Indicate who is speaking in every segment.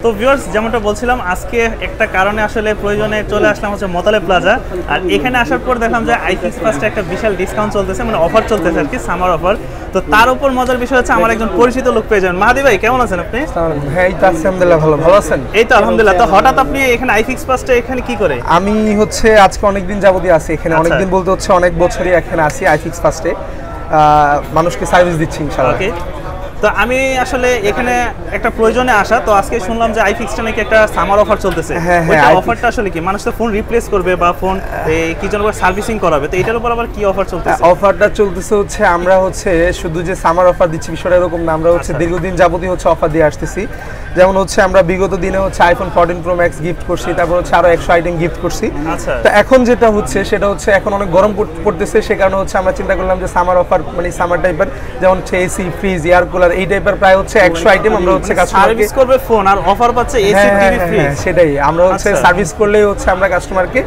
Speaker 1: তো ভিউয়ার্স যেমনটা বলছিলাম আজকে একটা কারণে আসলে প্রয়োজনে চলে আসলাম হচ্ছে মোতালেব প্লাজা। আর এখানে আসার পর দেখলাম যে আইফিক্স ফার্স্টে একটা বিশাল ডিসকাউন্ট চলতেছে, মানে অফার চলতেছে আর কি, সামার অফার। তো তার উপর মজার বিষয় হচ্ছে আমার একজন পরিচিত লোক পেয়ে যাবেন। মাহাদি ভাই কেমন আছেন আপনি?
Speaker 2: হ্যাঁ এই তো আলহামদুলিল্লাহ, ভালো আছেন?
Speaker 1: এই তো আলহামদুলিল্লাহ। তো হঠাৎ আপনি এখানে আইফিক্স ফার্স্টে এখানে কি করে?
Speaker 2: আমি হচ্ছে আজকে অনেকদিন যাবতই আছি এখানে, অনেকদিন বলতে হচ্ছে অনেক বছরই এখানে আছি আইফিক্স ফার্স্টে, মানুষকে সার্ভিস দিচ্ছি ইনশাআল্লাহ।
Speaker 1: ওকে, তো আমি আসলে এখানে একটা প্রয়োজনে আসা, তো আজকে শুনলাম যে আইফিক্সটা নাকি একটা সামার অফার চলতেছে। ওইটা অফারটা আসলে কি, মানুষ তো ফোন রিপ্লেস করবে বা ফোন কি যেন সার্ভিসিং করাবে, তো এটার উপর আবার কি অফার চলতেছে?
Speaker 2: অফারটা চলতেছে হচ্ছে আমরা হচ্ছে শুধু যে সামার অফার দিচ্ছি বিষয়টা এরকম না, আমরা হচ্ছে দীর্ঘদিন যাবতীয় হচ্ছে অফার দিয়ে আসতেছি। যেমন হচ্ছে আমরা বিগত দিনে হচ্ছে আইফোন 14 প্রো ম্যাক্স গিফট করছি, তারপর হচ্ছে আরো 100 আইটেম গিফট করছি। তো এখন যেটা হচ্ছে সেটা হচ্ছে এখন অনেক গরম পড়তেছে, সে কারণে হচ্ছে আমরা চিন্তা করলাম যে সামার অফার মানে সামার টাইপের যেমন হচ্ছে এসি, ফ্রিজ, এয়ার কুলার এই টাইপের প্রায় হচ্ছে 100 আইটেম আমরা হচ্ছে
Speaker 1: সার্ভিস করবে ফোন আর অফার পাচ্ছে এসি, টিভি, ফ্রিজ।
Speaker 2: সেটাই আমরা হচ্ছে সার্ভিস করলেই হচ্ছে আমরা কাস্টমারকে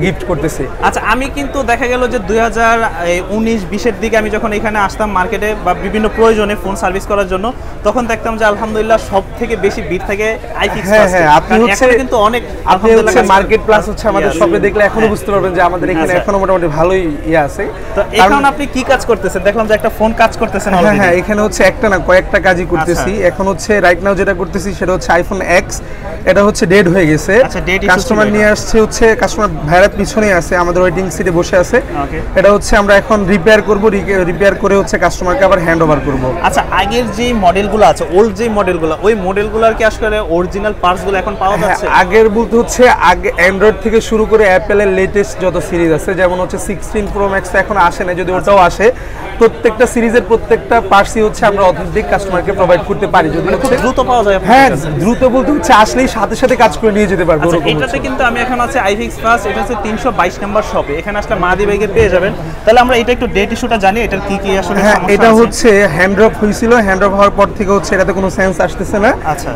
Speaker 2: গিফট করতেছি।
Speaker 1: আচ্ছা, আমি কিন্তু দেখা গেল যে 2019-20 এর দিকে আমি যখন এখানে আসতাম মার্কেটে বা বিভিন্ন প্রয়োজনে ফোন সার্ভিস করার জন্য, তখন দেখতাম যে আলহামদুলিল্লাহ সবথেকে বেশি ভিড় থাকে আইফিক্স ফার্স্টে।
Speaker 2: আপনি হচ্ছে কিন্তু অনেক আপনি হচ্ছে মার্কেট প্লাস হচ্ছে আমাদের শপে দেখলে এখনো বুঝতে পারবেন যে আমাদের এখানে এখনো মোটামুটি ভালোই আছে।
Speaker 1: তো এখন আপনি কি কাজ করতেছেন? দেখলাম যে একটা ফোন কাজ করতেছেন অলরেডি।
Speaker 2: হ্যাঁ, এখানে হচ্ছে একটা না কয়েকটা কাজই করতেছি। এখন হচ্ছে রাইট নাও যেটা করতেছি সেটা হচ্ছে আইফোন এক্স, এটা হচ্ছে ডেড হয়ে গেছে। কাস্টমার নিয়ে আসছে, হচ্ছে কাস্টমার ভাইরাত পিছনেই আছে, আমাদের ওয়েটিং সিটে বসে আছে। এটা হচ্ছে আমরা এখন রিপেয়ার করব, রিপেয়ার করে হচ্ছে কাস্টমারকে আবার হ্যান্ড ওভার করব।
Speaker 1: আচ্ছা, আগের যে মডেলগুলো আছে, ওল্ড যে মডেলগুলো, ওই মডেলগুলোর কি আসলে অরিজিনাল পার্টসগুলো এখন পাওয়া যাচ্ছে?
Speaker 2: আগের বলতে হচ্ছে আগে অ্যান্ড্রয়েড থেকে শুরু করে অ্যাপেলের লেটেস্ট যত সিরিজ আছে, যেমন হচ্ছে 16 প্রো ম্যাক্স এখন আসে না, যদি ওটাও আসে, প্রত্যেকটা সিরিজের প্রত্যেকটা পার্টসই হচ্ছে আমরা অথেন্টিক কাস্টমারকে প্রোভাইড করতে পারি। যদি
Speaker 1: খুব দ্রুত পাওয়া যায়?
Speaker 2: হ্যাঁ, দ্রুত বলতে হচ্ছে আসলেই সাথে সাথে কাজ করে নিয়ে যেতে পারবো।
Speaker 1: এটাতে কিন্তু আমি এখন আছে আইফিক্স ফার্স্ট, এটা হচ্ছে 322 নম্বর শপে, এখানে আসলে মাহাদি ভাইকে পেয়ে যাবেন। তাহলে আমরা এটা একটু ডেট ইস্যুটা জানি, এটার কি কি আসলে সমস্যা আছে?
Speaker 2: এটা হচ্ছে হ্যান্ড ড্রপ হয়েছিল, হ্যান্ড ড্রপ হওয়ার পর থেকে হচ্ছে এটাতে কোনো সেন্স আসতেছে না।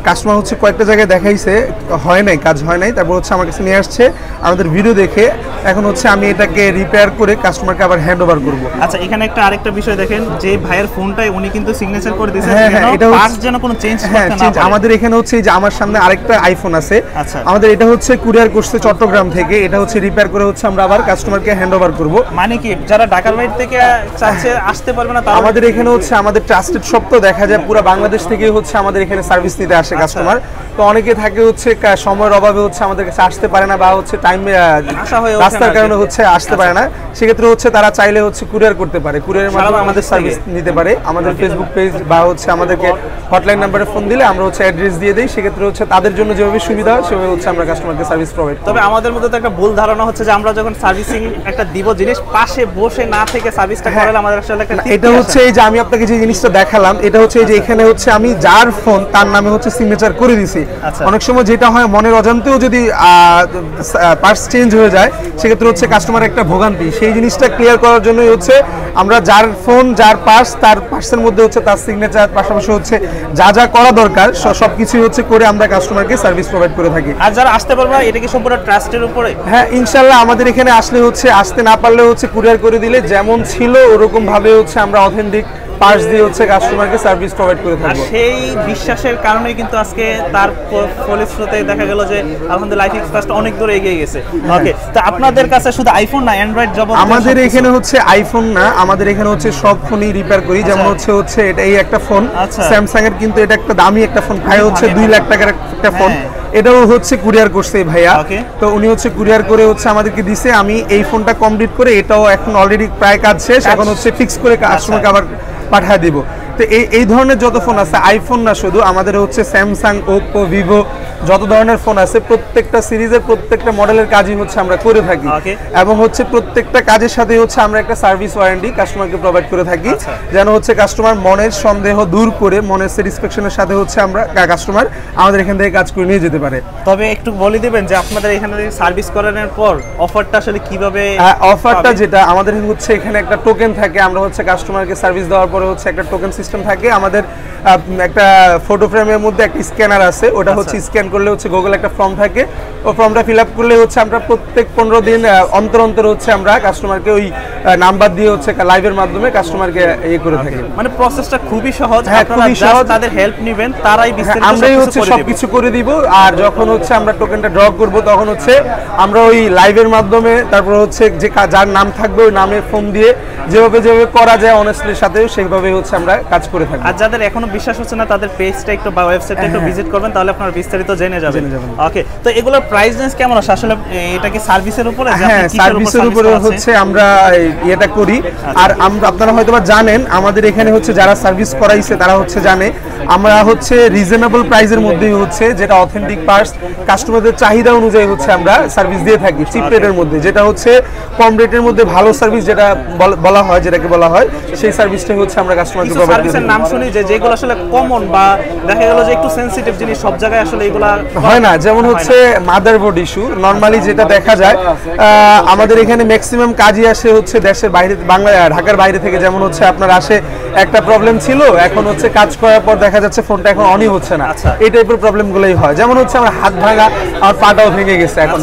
Speaker 2: কাস্টমার হচ্ছে কয়েকটা জায়গায় দেখাইছে, হয় নাই, কাজ হয় নাই, তারপর হচ্ছে আমার কাছে নিয়ে আসছে আমাদের ভিডিও দেখে। এখন হচ্ছে আমি এটাকে রিপেয়ার করে কাস্টমারকে আবার হ্যান্ড ওভার করব।
Speaker 1: আচ্ছা, এখানে একটা আরেকটা বিষয় দেখেন, যে ভাইয়ের ফোনটাই উনি কিন্তু সিগনেচার করে দিয়েছেন,
Speaker 2: এটা
Speaker 1: পার্টস যেন কোনো চেঞ্জ করতে না পারে।
Speaker 2: আমাদের এখানে হচ্ছে যে আমার সামনে আরেকটা আইফোন আছে, আমাদের এটা হচ্ছে কুরিয়ার করছে চট্টগ্রাম থেকে, এটা হচ্ছে রিপেয়ার করে হচ্ছে আমরা আবার কাস্টমারকে হ্যান্ড ওভার করব।
Speaker 1: মানে কি যারা ঢাকার বাইরে থেকে চাচ্ছে আসতে পারবে না,
Speaker 2: আমাদের এখানে হচ্ছে আমাদের ট্রাস্টেড শপ, তো দেখা যায় পুরো বাংলাদেশ থেকে হচ্ছে আমাদের এখানে সার্ভিস নিতে আসে কাস্টমার। তো অনেকে থাকে হচ্ছে সময়ের অভাবে হচ্ছে আমাদের কাছে আসতে পারে না, বা হচ্ছে টাইমে রাস্তার কারণে হচ্ছে আসতে পারে না, সেক্ষেত্রে হচ্ছে তারা চাইলে হচ্ছে কুরিয়ার করতে পারে, কুরিয়ারের মাধ্যমে আমাদের সার্ভিস নিতে পারে। আমাদের ফেসবুক পেজ বা হচ্ছে আমাদেরকে হটলাইন নাম্বারে ফোন দিলে আমরা হচ্ছে অ্যাড্রেস দিয়ে দেই, সেক্ষেত্রে হচ্ছে তাদের জন্য যেভাবে সুবিধা হয় সেভাবে হচ্ছে আমরা কাস্টমারকে সার্ভিস প্রোভাইড করি।
Speaker 1: তবে আমাদের মধ্যে তো একটা ভুল ধারণা হচ্ছে যে আমরা যখন সার্ভিসিং একটা দিব জিনিস, পাশে বসে না থেকে সার্ভিসটা করালে আমাদের আসলে একটা
Speaker 2: এটা হচ্ছে এই যে আমি আপনাকে যে জিনিসটা দেখালাম, এটা হচ্ছে এই যে এখানে হচ্ছে আমি যার ফোন তার নামে হচ্ছে সিগনেচার করে দিছি। অনেক সময় যেটা হয় মনের অজান্তেও যদি পার্টস চেঞ্জ হয়ে যায়, সেক্ষেত্রে হচ্ছে কাস্টমার একটা ভোগান্তি, সেই জিনিসটা ক্লিয়ার করার জন্যই হচ্ছে আমরা যার ফোন যার পার্টস তার পার্টসের মধ্যে হচ্ছে তার সিগনেচার, পাশাপাশি হচ্ছে যা যা করা দরকার সবকিছুই হচ্ছে করে আমরা কাস্টমারকে সার্ভিস প্রোভাইড করে থাকি।
Speaker 1: আর যারা আসতে পারবে না, এটা কি সম্পূর্ণ ট্রাস্টের উপরে?
Speaker 2: হ্যাঁ, ইনশাআল্লাহ আমাদের এখানে আসলে হচ্ছে, আসতে না পারলে হচ্ছে কুরিয়ার করে দিলে যেমন ছিল ওরকম ভাবে হচ্ছে আমরা অথেন্টিক পার্টস দিয়ে হচ্ছে কাস্টমারকে সার্ভিস প্রোভাইড করে থাকবো।
Speaker 1: সেই বিশ্বাসের কারণেই কিন্তু আজকে তার ফলশ্রুতিতে দেখা গেল যে আলহামদুলিল্লাহ আইফিক্স ফার্স্ট অনেক দূরে এগিয়ে গেছে। ওকে, তো আপনাদের কাছে শুধু আইফোন না, অ্যান্ড্রয়েড জগৎ?
Speaker 2: আমাদের এখানে হচ্ছে আইফোন না, আমাদের এখানে হচ্ছে সব ফোনই রিপেয়ার করি। যেমন হচ্ছে এটা এই একটা ফোন স্যামসাং এর, কিন্তু এটা একটা দামি একটা ফোন, প্রায় হচ্ছে 2 লাখ টাকার একটা ফোন, এটাও হচ্ছে কুরিয়ার করছে ভাইয়া। তো উনি হচ্ছে কুরিয়ার করে হচ্ছে আমাদেরকে দিছে, আমি এই ফোনটা কমপ্লিট করে এটাও এখন অলরেডি প্রায় কাজ শেষ, এখন হচ্ছে ফিক্স করে কাস্টমারকে আবার পাঠিয়ে দিব। তো এই ধরনের যত ফোন আছে, আইফোন না শুধু, আমাদের হচ্ছে স্যামসাং, ওপ্পো, ভিভো, যত ধরনের ফোন আছে প্রত্যেকটা সিরিজের প্রত্যেকটা মডেলের কাজই হচ্ছে আমরা করে থাকি, এবং হচ্ছে প্রত্যেকটা কাজের সাথে হচ্ছে আমরা একটা সার্ভিস ওয়ারেন্টি কাস্টমারকে প্রোভাইড করে থাকি, যেন হচ্ছে কাস্টমার মনের সন্দেহ দূর করে মনের স্যাটিসফ্যাকশনের সাথে হচ্ছে আমরা কাস্টমার আমাদের এখান থেকে কাজ করে নিয়ে যেতে পারে।
Speaker 1: তবে একটু বলে দিবেন যে আপনাদের এখানে সার্ভিস করানোর পর অফারটা আসলে কিভাবে?
Speaker 2: অফারটা যেটা আমাদের হচ্ছে এখানে একটা টোকেন থাকে, আমরা হচ্ছে কাস্টমারকে সার্ভিস দেওয়ার পরে হচ্ছে একটা টোকেন সিস্টেম থাকে। আমাদের একটা ফটো ফ্রেমের মধ্যে একটা স্ক্যানার আছে, ওটা হচ্ছে স্ক্যান জয়েন করলে হচ্ছে গুগল একটা ফর্ম থাকে, ও ফর্মটা ফিল আপ করলে হচ্ছে আমরা প্রত্যেক 15 দিন অন্তর অন্তর হচ্ছে আমরা কাস্টমারকে ওই নাম্বার দিয়ে হচ্ছে লাইভের মাধ্যমে কাস্টমারকে ইয়ে করে থাকি।
Speaker 1: মানে প্রসেসটা খুবই সহজ,
Speaker 2: হ্যাঁ খুবই সহজ,
Speaker 1: তাদের হেল্প নেবেন, তারাই বিস্তারিত
Speaker 2: আমরাই হচ্ছে সবকিছু করে দিব। আর যখন হচ্ছে আমরা টোকেনটা ড্র করব তখন হচ্ছে আমরা ওই লাইভের মাধ্যমে তারপর হচ্ছে যে যার নাম থাকবে ওই নামে ফোন দিয়ে যেভাবে করা যায় অনেস্টলির সাথে সেইভাবে হচ্ছে আমরা কাজ করে থাকি।
Speaker 1: আর যাদের এখনো বিশ্বাস হচ্ছে না তাদের পেজটা একটু বা ওয়েবসাইটটা একটু ভিজিট করবেন, তাহলে আপনারা বিস্তারিত জেনে যাবেন। ওকে, তো এগুলোর প্রাইস রেঞ্জ কেমন আছে আসলে? এটা কি সার্ভিসের উপরে?
Speaker 2: হ্যাঁ সার্ভিসের উপরে হচ্ছে আমরা এটা করি। আর আপনারা হয়তোবা জানেন আমাদের এখানে হচ্ছে যারা সার্ভিস করাইছে তারা হচ্ছে জানে আমরা হচ্ছে রিজনেবল প্রাইসের মধ্যেই হচ্ছে যেটা অথেন্টিক পার্টস কাস্টমারদের চাহিদা অনুযায়ী হচ্ছে আমরা সার্ভিস দিয়ে থাকি চিপ রেটের মধ্যে, যেটা হচ্ছে কম রেটের মধ্যে ভালো সার্ভিস যেটা বলা হয়, যেটাকে বলা হয় সেই সার্ভিসটাই হচ্ছে আমরা কাস্টমারকে প্রোভাইড করি।
Speaker 1: সার্ভিসের নাম শুনি যেগুলো আসলে কমন বা দেখা গেল যে একটু সেনসিটিভ জিনিস সব জায়গায় আসলে এগুলা
Speaker 2: হয় না, যেমন হচ্ছে মাদারবোর্ড ইস্যু নরমালি যেটা দেখা যায় আমাদের এখানে ম্যাক্সিমাম কাজই আসে হচ্ছে দেশের বাইরে, বাংলা ঢাকার বাইরে থেকে। যেমন হচ্ছে আপনার আসে একটা প্রবলেম ছিল, এখন হচ্ছে কাজ করার পর দেখা যাচ্ছে ফোনটা এখন অনই হচ্ছে না, এই টাইপের প্রবলেমগুলোই হয়। যেমন হচ্ছে আমার হাত ভাঙা, আমার পাটাও ভেঙে গেছে এখন,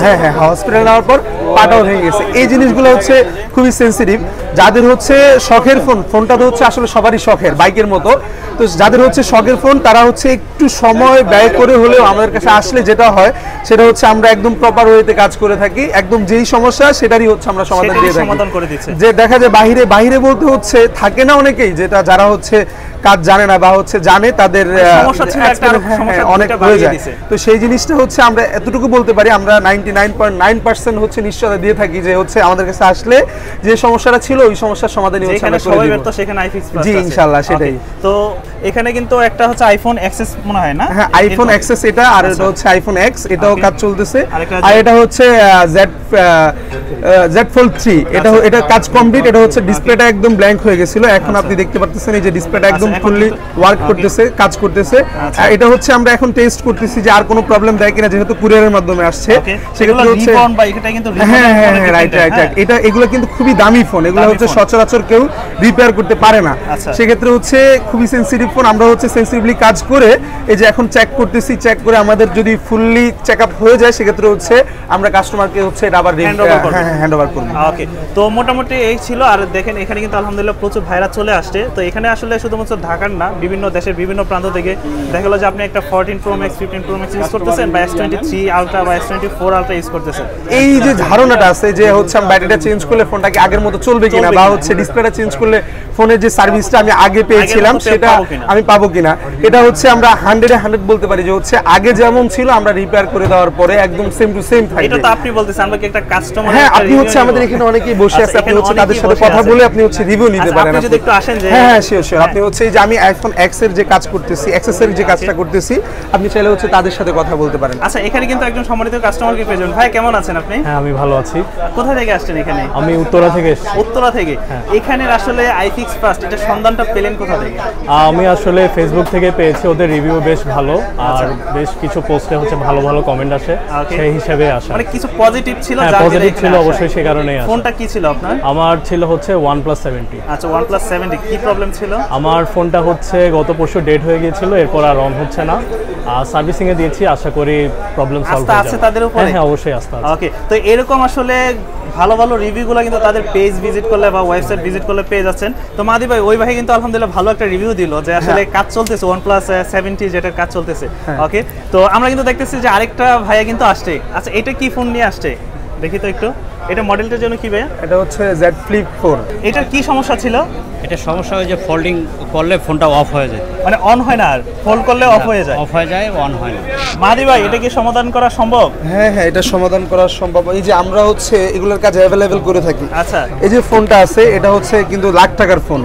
Speaker 2: হ্যাঁ হ্যাঁ হসপিটালে নেওয়ার পর পাটাও ভেঙে গেছে। এই জিনিসগুলো হচ্ছে খুবই সেনসিটিভ। যাদের হচ্ছে শখের ফোনটা তো হচ্ছে আসলে সবারই শখের, বাইকের মতো। তো যাদের হচ্ছে শখের ফোন তারা হচ্ছে একটু সময় ব্যয় করে হলেও আমাদের কাছে আসলে যেটা হয় সেটা হচ্ছে আমরা একদম প্রপার ওয়েতে কাজ করে থাকি, একদম যেই সমস্যা সেটারই হচ্ছে আমরা সমাধান দিয়ে থাকি। যে দেখা যায় বাইরে বলতে হচ্ছে থাকে না অনেকেই যেটা যারা হচ্ছে কাজ জানে না বা হচ্ছে জানে তাদের অনেক হয়ে যায়। তো সেই জিনিসটা হচ্ছে আমরা এতটুকু বলতে পারি, আমরা 99.9% হচ্ছে নিশ্চয়তা দিয়ে থাকি যে হচ্ছে আমাদের কাছে আসলে যে সমস্যাটা ছিল ওই সমস্যার সমাধানই হচ্ছে আমরা করে দিব।
Speaker 1: সেখানে আইফিক্স প্লাস
Speaker 2: জি ইনশাআল্লাহ সেটাই।
Speaker 1: তো এখানে কিন্তু একটা হচ্ছে আইফোন এক্সএস মনে হয় না?
Speaker 2: হ্যাঁ আইফোন এক্সএস এটা, আর এটা হচ্ছে আইফোন এক্স, এটাও কাজ চলতেছে। আর এটা হচ্ছে জেড ফোল্ড 3, এটা কাজ কমপ্লিট। এটা হচ্ছে ডিসপ্লেটা একদম ব্ল্যাঙ্ক হয়ে গেছিল, এখন আপনি দেখতে পাচ্ছেন এই যে ডিসপ্লেটা একদম ফুললি ওয়ার্ক করতেছে, কাজ করতেছে। এটা হচ্ছে আমরা এখন টেস্ট করতেছি যে আর কোনো প্রবলেম দেয় কিনা, যেহেতু কুরিয়ারের মাধ্যমে আসছে সেক্ষেত্রে হচ্ছে হ্যাঁ হ্যাঁ রাইট রাইট রাইট। এটা এগুলো কিন্তু খুবই দামি ফোন, এগুলো হচ্ছে সচরাচর কেউ রিপেয়ার করতে পারে না। সেক্ষেত্রে হচ্ছে খুবই সেন্সিটিভ ফোন। আমরা হচ্ছে সেন্সিটিভলি কাজ করে এই যে এখন চেক করতেছি, চেক করে আমাদের যদি ফুললি চেক আপ হয়ে যায় সেক্ষেত্রে হচ্ছে আমরা কাস্টমারকে হচ্ছে এটা আবার হ্যান্ড ওভার করব।
Speaker 1: ওকে, তো মোটামুটি এই ছিল। আর দেখেন এখানে কিন্তু আলহামদুলিল্লাহ প্রচুর ভাইরা চলে আসছে। তো এখানে আসলে শুধুমাত্র ঢাকার না, বিভিন্ন দেশের বিভিন্ন প্রান্ত থেকে দেখা গেল যে আপনি একটা 14 Pro Max 15 Pro Max use করতেছেন বা S23 Ultra বা S24 Ultra ইউজ করতেছেন।
Speaker 2: এই যে ধারণাটা আছে যে হচ্ছে আমি ব্যাটারিটা চেঞ্জ করলে ফোনটা কি আগের মতো চলবে কিনা, বা হচ্ছে ডিসপ্লেটা চেঞ্জ করলে ফোনের যে সার্ভিসটা আমি আগে পেয়েছিলাম সেটা আমি পাবো কিনা, এটা হচ্ছে আমরা 100 বলতে পারি যে হচ্ছে আগে যেমন ছিল আমরা রিপেয়ার করে দেওয়ার পরে একদম সেম টু সেম থাকবে।
Speaker 1: এটা তো আপনি বলতেছেন, আমরা কি একটা কাস্টমার,
Speaker 2: হ্যাঁ আপনি হচ্ছে আমাদের এখানে অনেকেই বসে আছে, আপনি হচ্ছে তাদের সাথে কথা বলে আপনি হচ্ছে রিভিউ নিতে পারেন।
Speaker 1: আপনি যদি একটু আসেন যে
Speaker 2: হ্যাঁ শিওর শিওর। আপনি হচ্ছে এই যে আমি আইফোন এক্স এর যে কাজ করতেছি, এক্সএস এর যে কাজটা করতেছি, আপনি চাইলে হচ্ছে তাদের সাথে কথা বলতে পারেন।
Speaker 1: আচ্ছা, এখানে কিন্তু একজন সম্মানিত কাস্টমারকে পেয়েছেন। ভাই কেমন আছেন আপনি?
Speaker 3: হ্যাঁ আমি ভালো আছি।
Speaker 1: কোথা থেকে আসছেন এখানে?
Speaker 3: আমি উত্তরা থেকে এসেছি।
Speaker 1: উত্তরা থেকে? এখানে আসলে আইফিক্স ফার্স্ট এটা সন্ধানটা পেলেন কোথা থেকে?
Speaker 3: আমি আসলে ফেসবুক থেকে পেয়েছি, ওদের রিভিউ বেশ ভালো আর বেশ কিছু পোস্টে হচ্ছে ভালো ভালো কমেন্ট আসে, সেই হিসেবে আসা।
Speaker 1: মানে কিছু পজিটিভ ছিল?
Speaker 3: হ্যাঁ পজিটিভ ছিল অবশ্যই, সেই কারণেই আসা।
Speaker 1: ফোনটা কি ছিল আপনার?
Speaker 3: আমার ছিল হচ্ছে OnePlus 70।
Speaker 1: আচ্ছা OnePlus 70, কি প্রবলেম ছিল?
Speaker 3: আমার ফোনটা হচ্ছে গত পরশু ডেট হয়ে গিয়েছিল, এরপর আর অন হচ্ছে না। সার্ভিসিং এ দিয়েছি, আশা করি প্রবলেম সলভ হয়ে যাবে।
Speaker 1: আছে তাদের উপরে?
Speaker 3: হ্যাঁ অবশ্যই আস্থা আছে।
Speaker 1: ওকে, তো এরকম আসলে ভালো ভালো রিভিউগুলো কিন্তু তাদের পেজ ভিজিট করলে বা ওয়েবসাইট ভিজিট করলে পেয়ে যাচ্ছেন। তো মাদি ভাই ওই ভাই কিন্তু আলহামদুলিল্লাহ ভালো একটা রিভিউ দিল যে আসলে কাজ চলতেছে OnePlus 70 যেটার কাজ চলতেছে। ওকে, তো আমরা কিন্তু দেখতেছি যে আরেকটা ভাইয়া কিন্তু আসছে। আচ্ছা এটা কি ফোন নিয়ে আসছে দেখি তো একটু, এটা মডেলটার জন্য কি ভাইয়া?
Speaker 2: এটা হচ্ছে Z Flip 4।
Speaker 1: এটার কি সমস্যা ছিল?
Speaker 4: এটা সমস্যা হয় যে ফোল্ডিং করলে ফোনটা অফ হয়ে যায়,
Speaker 1: মানে অন হয় না, আর ফোল্ড করলে অফ হয়ে যায়,
Speaker 4: অফ হয়ে যায়, অন হয় না।
Speaker 1: মাদি ভাই এটা কি সমাধান করা সম্ভব?
Speaker 2: হ্যাঁ হ্যাঁ এটা সমাধান করা সম্ভব। এই যে আমরা হচ্ছে এগুলোর কাজ অ্যাভেলেবেল করে থাকি।
Speaker 1: আচ্ছা,
Speaker 2: এই যে ফোনটা আছে এটা হচ্ছে কিন্তু লাখ টাকার ফোন।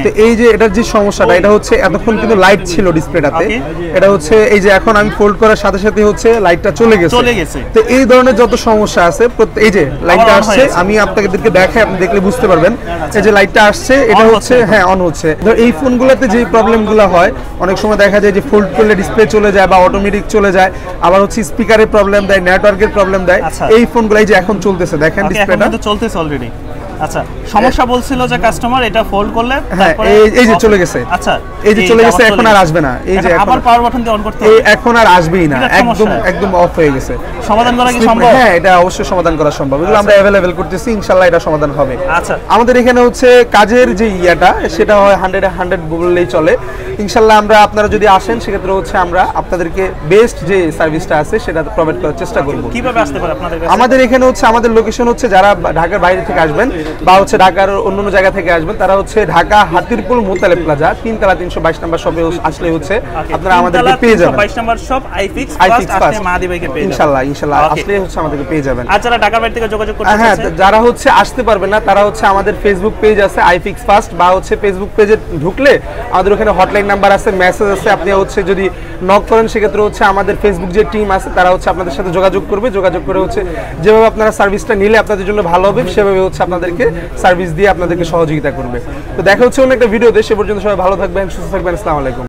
Speaker 2: তো এই যে এটার যে সমস্যাটা, এটা হচ্ছে এতক্ষণ কিন্তু লাইট ছিল ডিসপ্লেটাতে, এটা হচ্ছে এই যে এখন আমি ফোল্ড করার সাথে সাথে হচ্ছে লাইটটা চলে গেছে। তো এই ধরনের যত সমস্যা আছে, এই যে লাইটটা আসছে, আমি আপনাদেরকে দেখাই, আপনি দেখলে বুঝতে পারবেন। এই যে লাইটটা আসছে, এটা হচ্ছে হ্যাঁ অন হচ্ছে। ধর এই ফোনগুলোতে যে প্রবলেমগুলো হয়, অনেক সময় দেখা যায় যে ফোল্ড করলে ডিসপ্লে চলে যায় বা অটোমেটিক চলে যায়, আবার হচ্ছে স্পিকারের প্রবলেম দেয়, নেটওয়ার্কের প্রবলেম দেয়। এই ফোনগুলো এই যে এখন চলতেছে, দেখেন ডিসপ্লেটা
Speaker 1: চলতেছে অলরেডি। আচ্ছা সমস্যা বলছিল যে কাস্টমার এটা ফোল্ড করলে
Speaker 2: হ্যাঁ এই যে চলে গেছে।
Speaker 1: আচ্ছা
Speaker 2: এই যে চলে গেছে, এখন আর আসবে না। এই যে
Speaker 1: আবার পাওয়ার বাটন দিয়ে অন করতে
Speaker 2: এই
Speaker 1: হবে,
Speaker 2: এখন আর আসবেই না, একদম অফ হয়ে গেছে।
Speaker 1: সমাধান করা কি সম্ভব?
Speaker 2: হ্যাঁ এটা অবশ্যই সমাধান করা সম্ভব, এগুলো আমরা অ্যাভেলেবেল করতেছি, ইনশাআল্লাহ এটা সমাধান হবে।
Speaker 1: আচ্ছা
Speaker 2: আমাদের এখানে হচ্ছে কাজের যে ইয়াটা সেটা হয় 100 বললেই চলে। ইনশাআল্লাহ আমরা আপনারা যদি আসেন সেক্ষেত্রে হচ্ছে আমরা আপনাদেরকে বেস্ট যে সার্ভিসটা আছে সেটা প্রোভাইড করার চেষ্টা করব।
Speaker 1: কিভাবে আসতে পারে আপনাদের কাছে?
Speaker 2: আমাদের এখানে হচ্ছে আমাদের লোকেশন হচ্ছে যারা ঢাকার বাইরে থেকে আসবেন বা হচ্ছে ঢাকার অন্যান্য জায়গা থেকে আসবেন তারা হচ্ছে ঢাকা হাতিরপুল মোতালেব প্লাজা 3 তলা 322 নম্বর শপে আসলে হচ্ছে আপনারা আমাদেরকে পেয়ে যাবেন।
Speaker 1: 22 নম্বর শপ আইফিক্স ফার্স্ট আসলে মাহাদি ভাইকে পেয়ে যাবেন
Speaker 2: ইনশাআল্লাহ আসলে হচ্ছে আমাদেরকে পেয়ে যাবেন।
Speaker 1: আর যারা ঢাকার বাইরে থেকে যোগাযোগ করতে
Speaker 2: হ্যাঁ
Speaker 1: চাচ্ছে,
Speaker 2: যারা হচ্ছে আসতে পারবে না তারা হচ্ছে আমাদের ফেসবুক পেজ আছে আইফিক্স ফার্স্ট, বা হচ্ছে ফেসবুক পেজে ঢুকলে আমাদের ওখানে হটলাইন নাম্বার আছে, মেসেজ আছে, আপনি হচ্ছে যদি নক করেন সেক্ষেত্রে হচ্ছে আমাদের ফেসবুক যে টিম আছে তারা হচ্ছে আপনাদের সাথে যোগাযোগ করবে, যোগাযোগ করে হচ্ছে যেভাবে আপনারা সার্ভিসটা নিলে আপনাদের জন্য ভালো হবে সেভাবে হচ্ছে আপনাদেরকে সার্ভিস দিয়ে আপনাদেরকে সহযোগিতা করবে। তো দেখা হচ্ছে অন্য একটা ভিডিওতে, সে পর্যন্ত সবাই ভালো থাকবেন, সুস্থ থাকবেন, আসসালামু আলাইকুম।